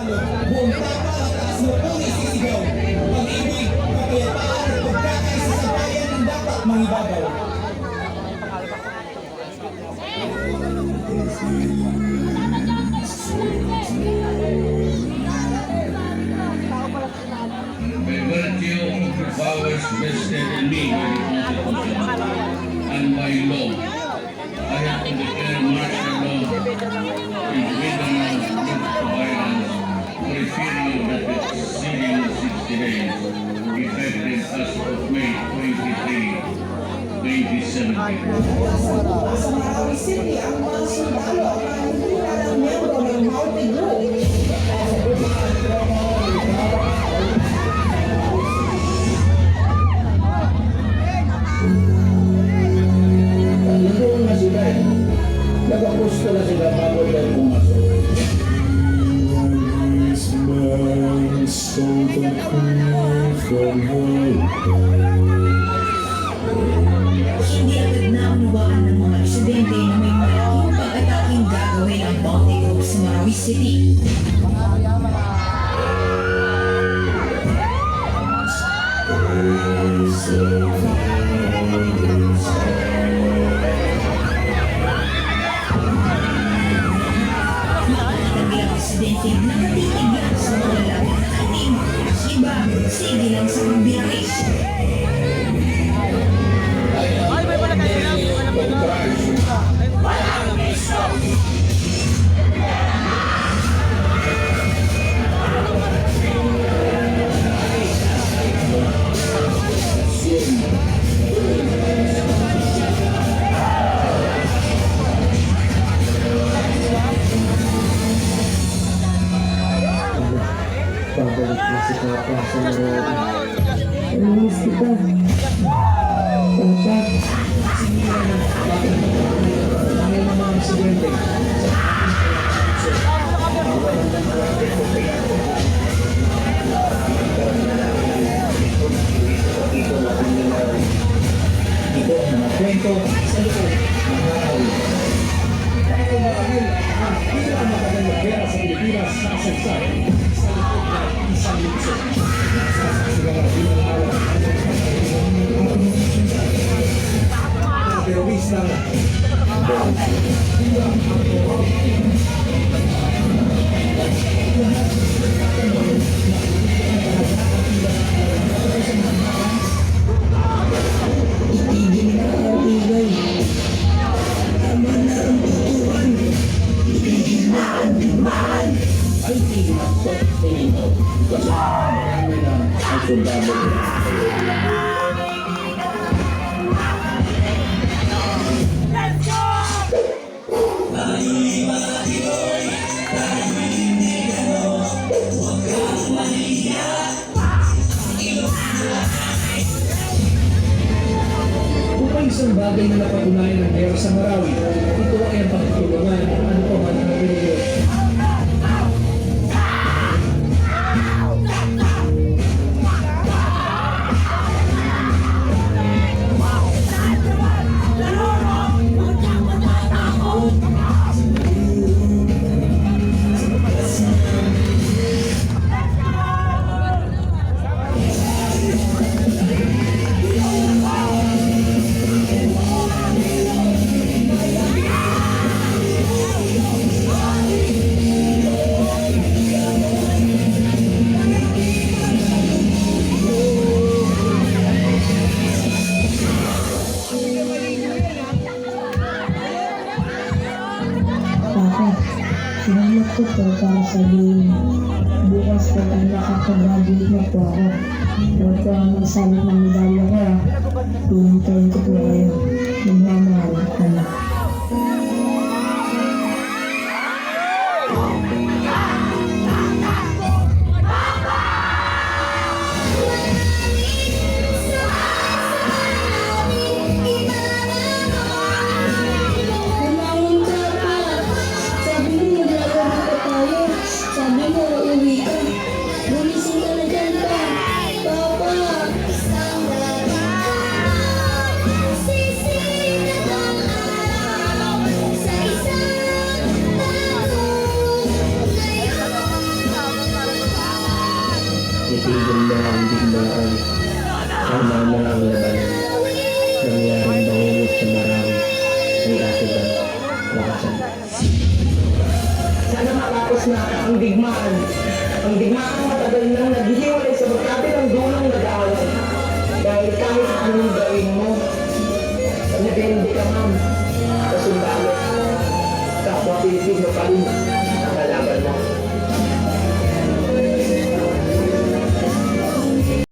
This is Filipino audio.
Buong tapa at taas mo pong isisigaw. Pag-ibig, kapayapaan at pagkakaisa sa bayan ang dapat mangibabaw. By virtue of the powers vested in me by the Constitution and by law, I have to declare martial law in freedom of violence for a period that exceeding 60 days, effective as of May 23, 2017. Sa Marawi City, ang mga sundalo ang nangunguna ng miyembro ng Maute Group. Nandun na sila eh. Nakapusto na sila bago tayo pumasok. Hindi agad naunawaan ng mga residente na may malaking pag-ataking gagawin ang Maute Group sa Marawi City. Ilang residente nakatitig lang sa mga lalaki na kaning iba, sige lang sa pagbiyahe. Pabalik na si Papa sa Nairobi. Namiss kita. Papa. Ang mga residente. Ito ang mga kwento sa likod ng Marawi. Ito marahil ang pinakamatagal na gera sa Pilipinas sa kasaysayan sa likod ng isang lungsod. Sasaksigaw bilang alam ang terorista na itigil na ang ingay. Tama na ang tutuan. Itigil na ang dimaan. Ay, tigil na sa tingin ko. Kasi marami na ang sundalo. Upang isang bagay na napatunayan ng gera sa Marawi, ito ay ang pagtulungan ng ano pa man ang reliyon. Papa, sinulot ko to para sabihin, bukas pag nakakagraduate na po ako, huwag ko ang magsalit ng medalya ko ah. Hihintayin ko po kayo. Nagmamahal, anak. Kumangon ka pa. Sabi mo maglalaro pa tayo. Sabi mo uuwi ka. Gumising ka na dyan pa. Papa. Isang larawan. Sisig na itigil mo ang digmaan. Tama na ang labanan. Nangyaring bangungot sa marami ay Ate Bal. Wakasan. Sana matapos na ang digmaan. Ang digmaan matagal nang naghihiwalay sa magkabilang dulong nag-aaway. Dahil kahit anong gawin mo, depende ka man sa sundalo. Kapwa Pilipino pa rin.